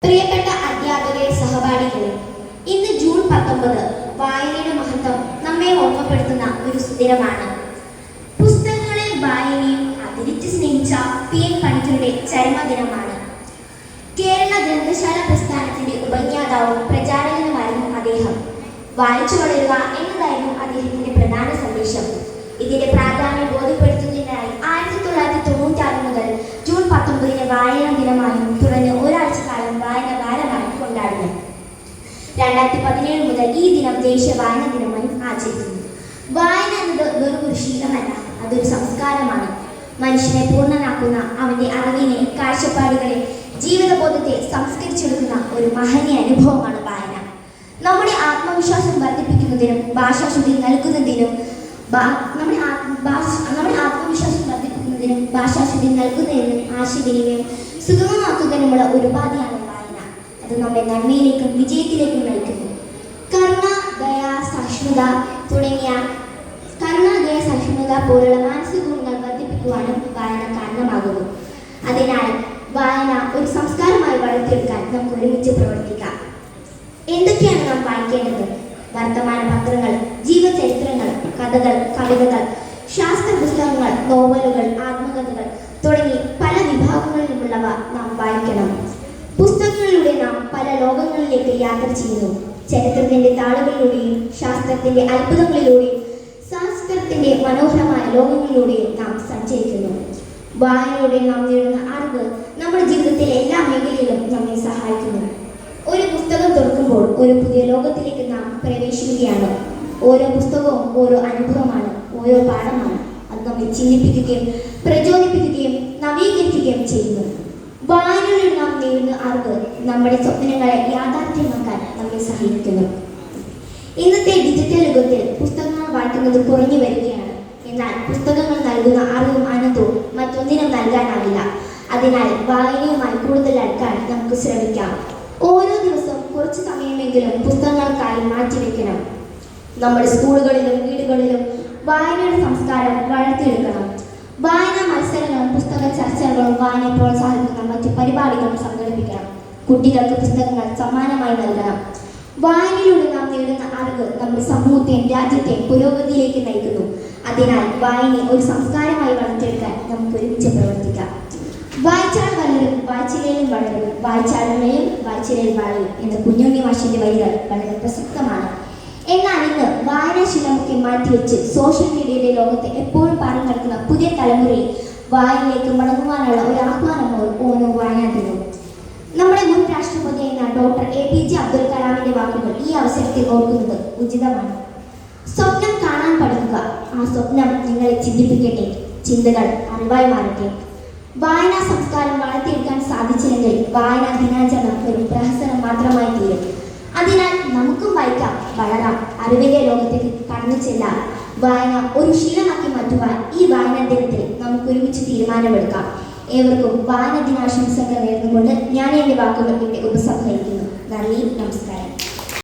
പ്രിയപ്പെട്ട അധ്യാപകരെ, സഹപാഠികളെ, ഇന്ന് ജൂൺ 19 വായനയുടെ മഹത്വം നമ്മെ ഓർമ്മപ്പെടുത്തുന്ന ഒരു സുദിനമാണ്. പുസ്തകങ്ങളെ വായനയും അതിരിച്ച് സ്നേഹിച്ച PN പണിക്കരുടെ ചരമദിനമാണ്. കേരള ഗ്രന്ഥശാല പ്രസ്ഥാനത്തിന്റെ ഉപജ്ഞാതാവും പ്രചാരകനുമായിരുന്നു അദ്ദേഹം. വായിച്ചു വളരുക എന്നതായിരുന്നു അദ്ദേഹത്തിന്റെ പ്രധാന സന്ദേശം. ഇതിന്റെ പ്രാധാന്യം ബോധ്യപ്പെടുത്തുന്നതിനായി 1996 മുതൽ ജൂൺ 19 വായനാ ദിനമായും തുടർന്ന് ഒരാഴ്ചക്കാലം വായന വാരമായി കൊണ്ടാടുന്നു. 2017 മുതൽ ഈ ദിനം ദേശീയ വായനാ ദിനമായും ആചരിക്കുന്നു. വായന എന്നത് വെറും ഒരു ശീലമല്ല, അതൊരു സംസ്കാരമാണ്. മനുഷ്യനെ പൂർണ്ണനാക്കുന്ന, അവന്റെ അറിവിനെ, കാഴ്ചപ്പാടുകളെ, ജീവിതബോധത്തെ സംസ്കരിച്ചെടുക്കുന്ന ഒരു മഹനീയ അനുഭവമാണ് വായന. നമ്മുടെ ആത്മവിശ്വാസം വർദ്ധിപ്പിക്കുന്നതിനും ഭാഷാശുദ്ധി നൽകുന്നതിനും ഭാഷാശുദ്ധി നൽകുന്നതിനും ആശയവിനിമയം സുഗമമാക്കുന്നതിനുമുള്ള ഒരു ഉപാധിയാണ് വായന. അത് നമ്മെ നന്മയിലേക്കും വിജയത്തിലേക്കും നയിക്കുന്നു. കരുണ, ദയ, സഹിഷ്ണുത പോലുള്ള മാനസിക ഗുണങ്ങൾ വർദ്ധിപ്പിക്കുവാനും വായന കാരണമാകുന്നു. അതിനാൽ വായന ഒരു സംസ്കാരമായി വളർത്തിയെടുക്കാൻ നമുക്ക് ഒരുമിച്ച് പ്രവർത്തിക്കാം. എന്തൊക്കെയാണ് നാം വായിക്കേണ്ടത്? വർത്തമാന പത്രങ്ങൾ, ജീവചരിത്രങ്ങൾ, കഥകൾ, കവിതകൾ, ശാസ്ത്ര പുസ്തകങ്ങൾ, നോവലുകൾ, ആത്മകഥകൾ തുടങ്ങി പല വിഭാഗങ്ങളിൽ നിന്നുള്ളവ നാം വായിക്കണം. പുസ്തകങ്ങളിലൂടെ നാം പല ലോകങ്ങളിലേക്ക് യാത്ര ചെയ്യുന്നു. ചരിത്രത്തിന്റെ താളുകളിലൂടെയും ശാസ്ത്രത്തിന്റെ അത്ഭുതങ്ങളിലൂടെയും സംസ്കാരത്തിന്റെ മനോഹരമായ ലോകങ്ങളിലൂടെയും നാം സഞ്ചരിക്കുന്നു. വായനയിലൂടെ നാം നേടുന്ന അറിവ് നമ്മുടെ ജീവിതത്തിലെ എല്ലാ മേഖലയിലും നമ്മെ സഹായിക്കുന്നു. ഒരു പുസ്തകം തുറക്കുമ്പോൾ ഒരു പുതിയ ലോകത്തിലേക്ക് നാം പ്രവേശിക്കുകയാണ്. ഓരോ പുസ്തകവും ഓരോ അനുഭവമാണ്, ഓരോ പാഠമാണ്. അത് നമ്മെ ചിന്തിപ്പിക്കുകയും പ്രചോദിപ്പിക്കുകയും നവീകരിക്കുകയും ചെയ്യുന്നു. വായനയിലൂടെ നാം നേടുന്ന അറിവ് നമ്മുടെ സ്വപ്നങ്ങളെ യാഥാർത്ഥ്യമാക്കാൻ നമ്മെ സഹായിക്കുന്നു. ഇന്നത്തെ ഡിജിറ്റൽ യുഗത്തിൽ പുസ്തകങ്ങൾ വായിക്കുന്നത് കുറഞ്ഞു വരികയാണ്. എന്നാൽ പുസ്തകങ്ങൾ നൽകുന്ന അറിവും ആനന്ദവും മറ്റൊന്നിനും നൽകാനാവില്ല. അതിനാൽ വായനയുമായി കൂടുതൽ അടുക്കാൻ നമുക്ക് ശ്രമിക്കാം. ഓരോ ദിവസവും കുറച്ച് സമയമെങ്കിലും പുസ്തകങ്ങൾക്കായി മാറ്റിവെക്കണം. നമ്മുടെ സ്കൂളുകളിലും വീടുകളിലും വായനയുടെ സംസ്കാരം വളർത്തിയെടുക്കണം. വായനാ മത്സരങ്ങളും പുസ്തക ചർച്ചകളും വായനയെ പ്രോത്സാഹിപ്പിക്കുന്ന മറ്റു പരിപാടികളും സംഘടിപ്പിക്കണം. കുട്ടികൾക്ക് പുസ്തകങ്ങൾ സമ്മാനമായി നൽകണം. വായനയിലൂടെ നാം നേടുന്ന അറിവ് നമ്മുടെ സമൂഹത്തെയും രാജ്യത്തെയും പുരോഗതിയിലേക്ക് നയിക്കുന്നു. അതിനാൽ വായനയെ ഒരു സംസ്കാരമായി വളർത്തിയെടുക്കാൻ നമുക്ക് ഒരുമിച്ച് പ്രവർത്തിക്കാം. വായിച്ചാൽ വളരും, വായിച്ചിലേലും വളരും, വായിച്ചാലുകളെയും വായിച്ചിലേൽ വളരും എന്ന കുഞ്ഞുണ്ണി മാഷിന്റെ വരികൾ വളരെ പ്രസക്തമാണ്. എന്നാൽ ഇന്ന് വായനാശീലമൊക്കെ മാറ്റിവെച്ച് സോഷ്യൽ മീഡിയയുടെ ലോകത്ത് എപ്പോഴും പറഞ്ഞു നടക്കുന്ന പുതിയ തലമുറയിൽ വായനയിലേക്ക് മടങ്ങുവാനുള്ള ഒരു ആഹ്വാനമാണ് ഓരോ വായനാ ദിനവും. നമ്മുടെ മുൻ രാഷ്ട്രപതിയായ ഡോക്ടർ APJ അബ്ദുൽ കലാമിന്റെ വാക്കുകൾ ഈ അവസരത്തിൽ ഓർക്കുന്നത് ഉചിതമാണ്. സ്വപ്നം കാണാൻ പഠിക്കുക, ആ സ്വപ്നം നിങ്ങളെ ചിന്തിപ്പിക്കട്ടെ, ചിന്തകൾ അറിവായി മാറട്ടെ. വായനാ സംസ്കാരം വളർത്തിയെടുക്കാൻ സാധിച്ചില്ലെങ്കിൽ വായനാ ദിനാചരണം ഒരു പ്രഹസനം മാത്രമായി തീരും. അതിനാൽ നമുക്കും വായിക്കാം, വളരാം, അറിവിന്റെ ലോകത്തേക്ക് കടന്നു ചെല്ലാം. വായന ഒരു ശീലമാക്കി മാറ്റുവാൻ ഈ വായനാ ദിനത്തിൽ നമുക്ക് ഒരുമിച്ച് തീരുമാനമെടുക്കാം. ഏവർക്കും വായനാ ദിനാശംസകൾ നേർന്നുകൊണ്ട് ഞാൻ എൻ്റെ വാക്കുകൾ ഇവിടെ ഉപസംഹരിക്കുന്നു. നന്ദി, നമസ്കാരം.